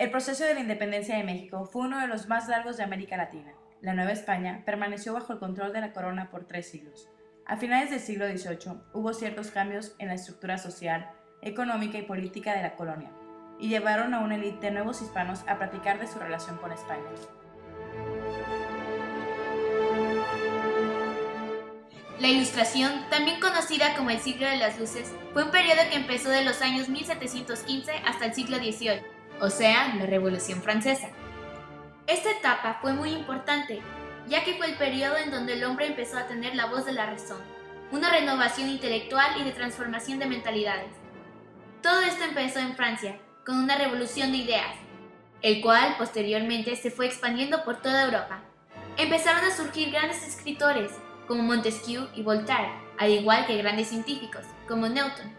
El proceso de la independencia de México fue uno de los más largos de América Latina. La Nueva España permaneció bajo el control de la corona por 3 siglos. A finales del siglo XVIII hubo ciertos cambios en la estructura social, económica y política de la colonia, y llevaron a una élite de nuevos hispanos a platicar de su relación con España. La Ilustración, también conocida como el Siglo de las Luces, fue un periodo que empezó de los años 1715 hasta el siglo XVIII, o sea, la Revolución Francesa. Esta etapa fue muy importante, ya que fue el periodo en donde el hombre empezó a tener la voz de la razón, una renovación intelectual y de transformación de mentalidades. Todo esto empezó en Francia, con una revolución de ideas, el cual posteriormente se fue expandiendo por toda Europa. Empezaron a surgir grandes escritores, como Montesquieu y Voltaire, al igual que grandes científicos, como Newton,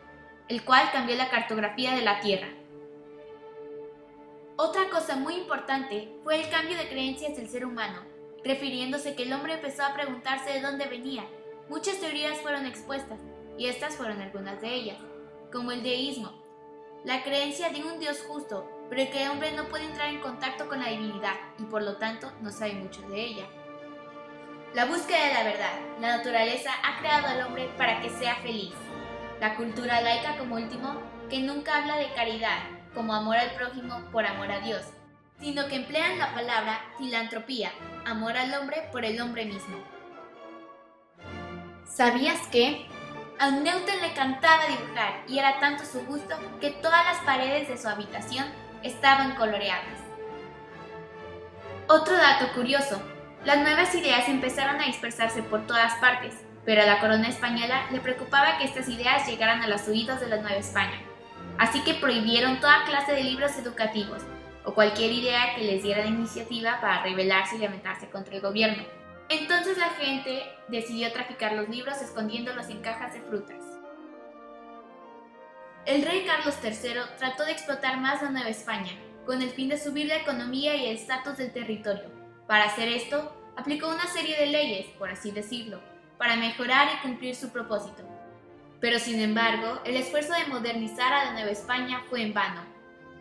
el cual cambió la cartografía de la Tierra. Otra cosa muy importante fue el cambio de creencias del ser humano, refiriéndose que el hombre empezó a preguntarse de dónde venía. Muchas teorías fueron expuestas, y estas fueron algunas de ellas, como el deísmo, la creencia de un Dios justo, pero que el hombre no puede entrar en contacto con la divinidad y por lo tanto no sabe mucho de ella. La búsqueda de la verdad. La naturaleza ha creado al hombre para que sea feliz. La cultura laica como último, que nunca habla de caridad, como amor al prójimo por amor a Dios, sino que emplean la palabra filantropía, amor al hombre por el hombre mismo. ¿Sabías que? A Newton le encantaba dibujar y era tanto su gusto que todas las paredes de su habitación estaban coloreadas. Otro dato curioso. Las nuevas ideas empezaron a dispersarse por todas partes, pero a la corona española le preocupaba que estas ideas llegaran a los oídos de la Nueva España. Así que prohibieron toda clase de libros educativos, o cualquier idea que les diera la iniciativa para rebelarse y lamentarse contra el gobierno. Entonces la gente decidió traficar los libros escondiéndolos en cajas de frutas. El rey Carlos III trató de explotar más la Nueva España, con el fin de subir la economía y el estatus del territorio. Para hacer esto, aplicó una serie de leyes, por así decirlo, para mejorar y cumplir su propósito. Pero sin embargo, el esfuerzo de modernizar a la Nueva España fue en vano.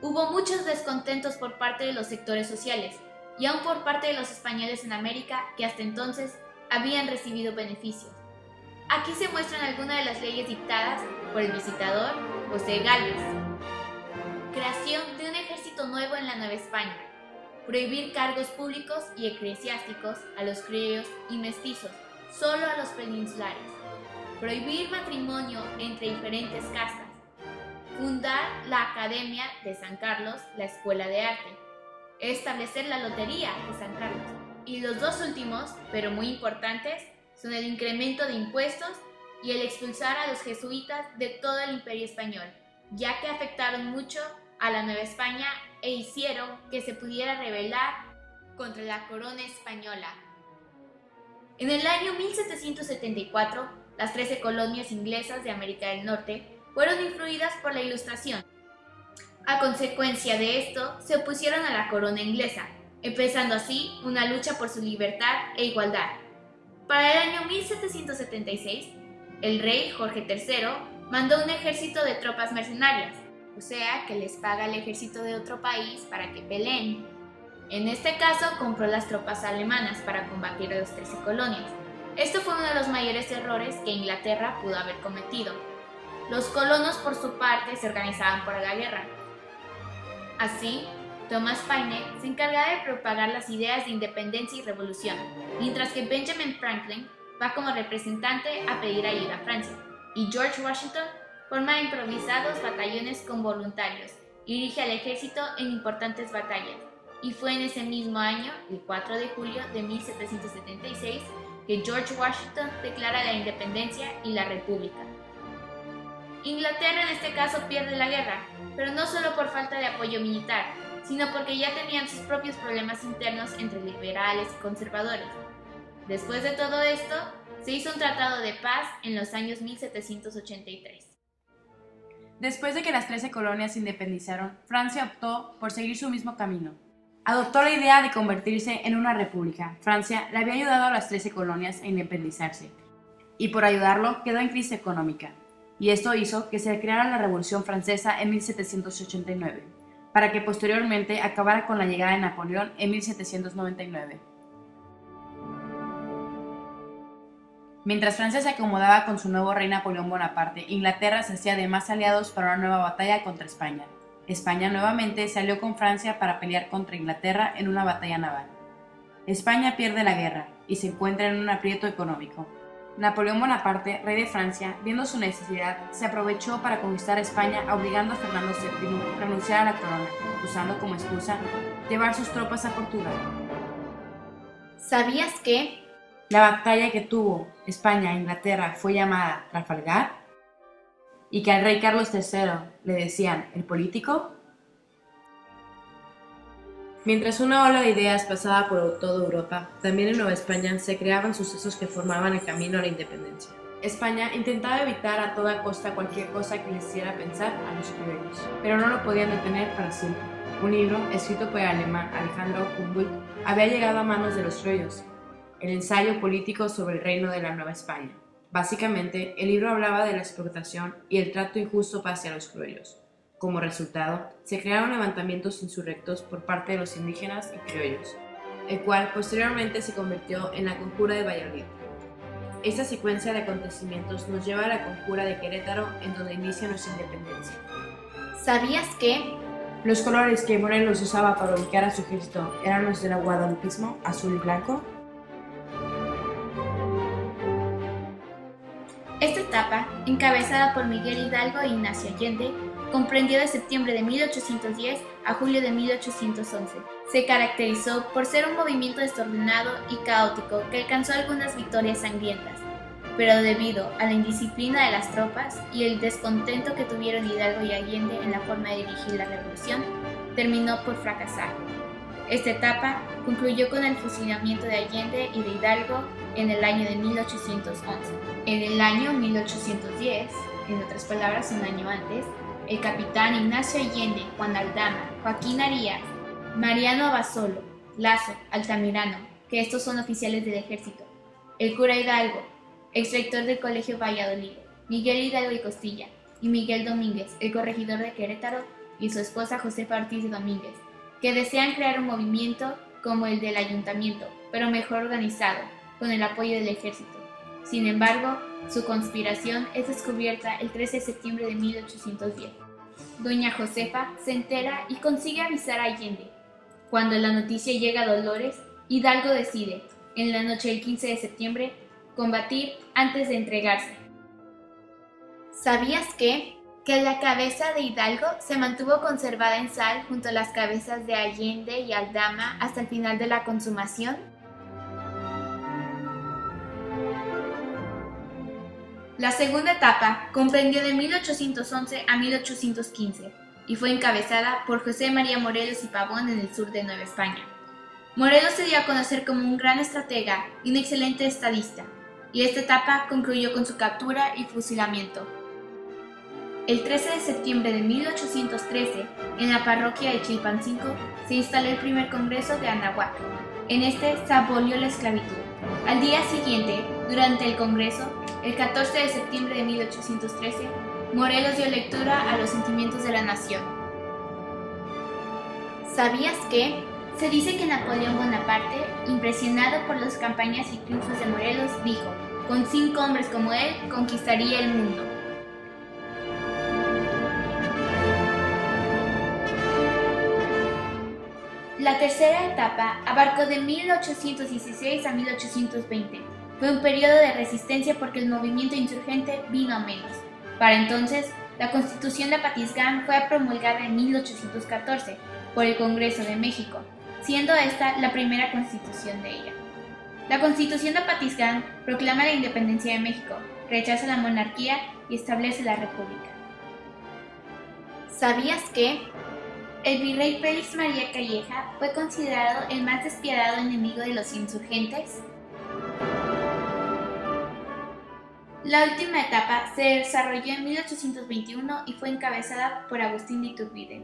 Hubo muchos descontentos por parte de los sectores sociales, y aún por parte de los españoles en América que hasta entonces habían recibido beneficios. Aquí se muestran algunas de las leyes dictadas por el visitador José Gálvez. Creación de un ejército nuevo en la Nueva España. Prohibir cargos públicos y eclesiásticos a los criollos y mestizos, solo a los peninsulares. Prohibir matrimonio entre diferentes castas. Fundar la Academia de San Carlos, la Escuela de Arte. Establecer la Lotería de San Carlos. Y los dos últimos, pero muy importantes, son el incremento de impuestos y el expulsar a los jesuitas de todo el Imperio Español, ya que afectaron mucho a la Nueva España e hicieron que se pudiera rebelar contra la corona española. En el año 1774, las 13 colonias inglesas de América del Norte fueron influidas por la Ilustración. A consecuencia de esto, se opusieron a la corona inglesa, empezando así una lucha por su libertad e igualdad. Para el año 1776, el rey Jorge III mandó un ejército de tropas mercenarias, o sea, que les paga el ejército de otro país para que peleen. En este caso, compró las tropas alemanas para combatir a las 13 colonias. Esto fue uno de los mayores errores que Inglaterra pudo haber cometido. Los colonos, por su parte, se organizaban para la guerra. Así, Thomas Paine se encargaba de propagar las ideas de independencia y revolución, mientras que Benjamin Franklin va como representante a pedir ayuda a Francia, y George Washington forma improvisados batallones con voluntarios y dirige al ejército en importantes batallas. Y fue en ese mismo año, el 4 de julio de 1776, que George Washington declara la independencia y la república. Inglaterra en este caso pierde la guerra, pero no solo por falta de apoyo militar, sino porque ya tenían sus propios problemas internos entre liberales y conservadores. Después de todo esto, se hizo un tratado de paz en los años 1783. Después de que las 13 colonias se independizaron, Francia optó por seguir su mismo camino. Adoptó la idea de convertirse en una república. Francia le había ayudado a las 13 colonias a independizarse, y por ayudarlo quedó en crisis económica, y esto hizo que se creara la Revolución Francesa en 1789. para que posteriormente acabara con la llegada de Napoleón en 1799. Mientras Francia se acomodaba con su nuevo rey Napoleón Bonaparte, Inglaterra se hacía de más aliados para una nueva batalla contra España. España nuevamente se alió con Francia para pelear contra Inglaterra en una batalla naval. España pierde la guerra y se encuentra en un aprieto económico. Napoleón Bonaparte, rey de Francia, viendo su necesidad, se aprovechó para conquistar España, obligando a Fernando VII a renunciar a la corona, usando como excusa llevar sus tropas a Portugal. ¿Sabías que La batalla que tuvo España e Inglaterra fue llamada Trafalgar y que al rey Carlos III le decían el político? Mientras una ola de ideas pasaba por toda Europa, también en Nueva España se creaban sucesos que formaban el camino a la independencia. España intentaba evitar a toda costa cualquier cosa que les hiciera pensar a los criollos, pero no lo podían detener para siempre. Un libro, escrito por el alemán Alejandro Humboldt, había llegado a manos de los criollos, el ensayo político sobre el reino de la Nueva España. Básicamente, el libro hablaba de la explotación y el trato injusto hacia los criollos. Como resultado, se crearon levantamientos insurrectos por parte de los indígenas y criollos, el cual posteriormente se convirtió en la Conjura de Valladolid. Esta secuencia de acontecimientos nos lleva a la Conjura de Querétaro, en donde inicia nuestra independencia. ¿Sabías que Los colores que Morelos usaba para ubicar a su ejército eran los del guadalupismo, azul y blanco? esta etapa, encabezada por Miguel Hidalgo e Ignacio Allende, comprendió de septiembre de 1810 a julio de 1811. Se caracterizó por ser un movimiento desordenado y caótico que alcanzó algunas victorias sangrientas, pero debido a la indisciplina de las tropas y el descontento que tuvieron Hidalgo y Allende en la forma de dirigir la revolución, terminó por fracasar. Esta etapa concluyó con el fusilamiento de Allende y de Hidalgo en el año de 1811. En el año 1810, en otras palabras un año antes, el capitán Ignacio Allende, Juan Aldama, Joaquín Arias, Mariano Abasolo, Lazo, Altamirano, que estos son oficiales del ejército, el cura Hidalgo, exrector del Colegio Valladolid, Miguel Hidalgo y Costilla, y Miguel Domínguez, el corregidor de Querétaro, y su esposa Josefa Ortiz de Domínguez, que desean crear un movimiento como el del ayuntamiento, pero mejor organizado, con el apoyo del ejército. Sin embargo, su conspiración es descubierta el 13 de septiembre de 1810. Doña Josefa se entera y consigue avisar a Allende. Cuando la noticia llega a Dolores, Hidalgo decide, en la noche del 15 de septiembre, combatir antes de entregarse. ¿Sabías que la cabeza de Hidalgo se mantuvo conservada en sal junto a las cabezas de Allende y Aldama hasta el final de la consumación? La segunda etapa comprendió de 1811 a 1815 y fue encabezada por José María Morelos y Pavón en el sur de Nueva España. Morelos se dio a conocer como un gran estratega y un excelente estadista, y esta etapa concluyó con su captura y fusilamiento. El 13 de septiembre de 1813, en la parroquia de Chilpancingo, se instaló el primer congreso de Anahuac. En este se abolió la esclavitud. Al día siguiente, durante el congreso, el 14 de septiembre de 1813, Morelos dio lectura a los sentimientos de la nación. ¿Sabías que? Se dice que Napoleón Bonaparte, impresionado por las campañas y triunfos de Morelos, dijo: con 5 hombres como él, conquistaría el mundo. La tercera etapa abarcó de 1816 a 1820. Fue un periodo de resistencia porque el movimiento insurgente vino a menos. Para entonces, la Constitución de Apatzingán fue promulgada en 1814 por el Congreso de México, siendo esta la primera constitución de ella. La Constitución de Apatzingán proclama la independencia de México, rechaza la monarquía y establece la república. ¿Sabías que? El virrey Félix María Calleja fue considerado el más despiadado enemigo de los insurgentes. La última etapa se desarrolló en 1821 y fue encabezada por Agustín de Iturbide.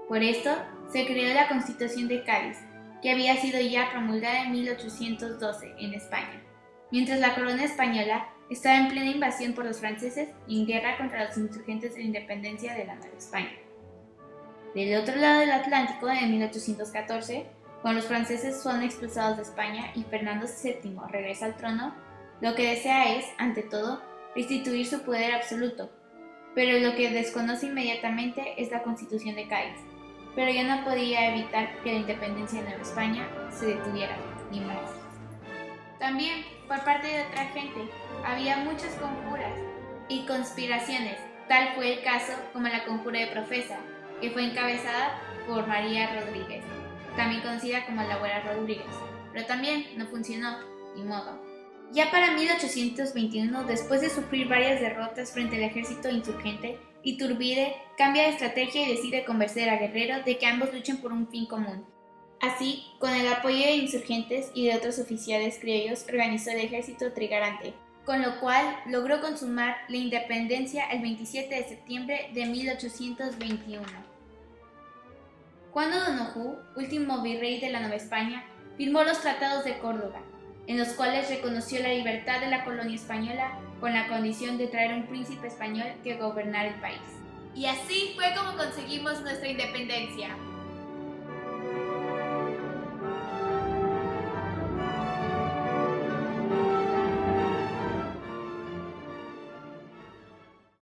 Por esto, se creó la Constitución de Cádiz, que había sido ya promulgada en 1812 en España, mientras la corona española estaba en plena invasión por los franceses y en guerra contra los insurgentes de la independencia de la Nueva España. Del otro lado del Atlántico, en 1814, cuando los franceses son expulsados de España y Fernando VII regresa al trono, lo que desea es, ante todo, restituir su poder absoluto, pero lo que desconoce inmediatamente es la Constitución de Cádiz. Pero ya no podía evitar que la independencia de Nueva España se detuviera, ni más. También, por parte de otra gente, había muchas conjuras y conspiraciones. Tal fue el caso como la conjura de Profesa, que fue encabezada por María Rodríguez, también conocida como la Abuela Rodríguez, pero también no funcionó, ni modo. Ya para 1821, después de sufrir varias derrotas frente al ejército insurgente, Iturbide cambia de estrategia y decide convencer a Guerrero de que ambos luchen por un fin común. Así, con el apoyo de insurgentes y de otros oficiales criollos, organizó el ejército trigarante, con lo cual logró consumar la independencia el 27 de septiembre de 1821. Juan O'Donoghue, último virrey de la Nueva España, firmó los Tratados de Córdoba, en los cuales reconoció la libertad de la colonia española con la condición de traer un príncipe español que gobernara el país. Y así fue como conseguimos nuestra independencia.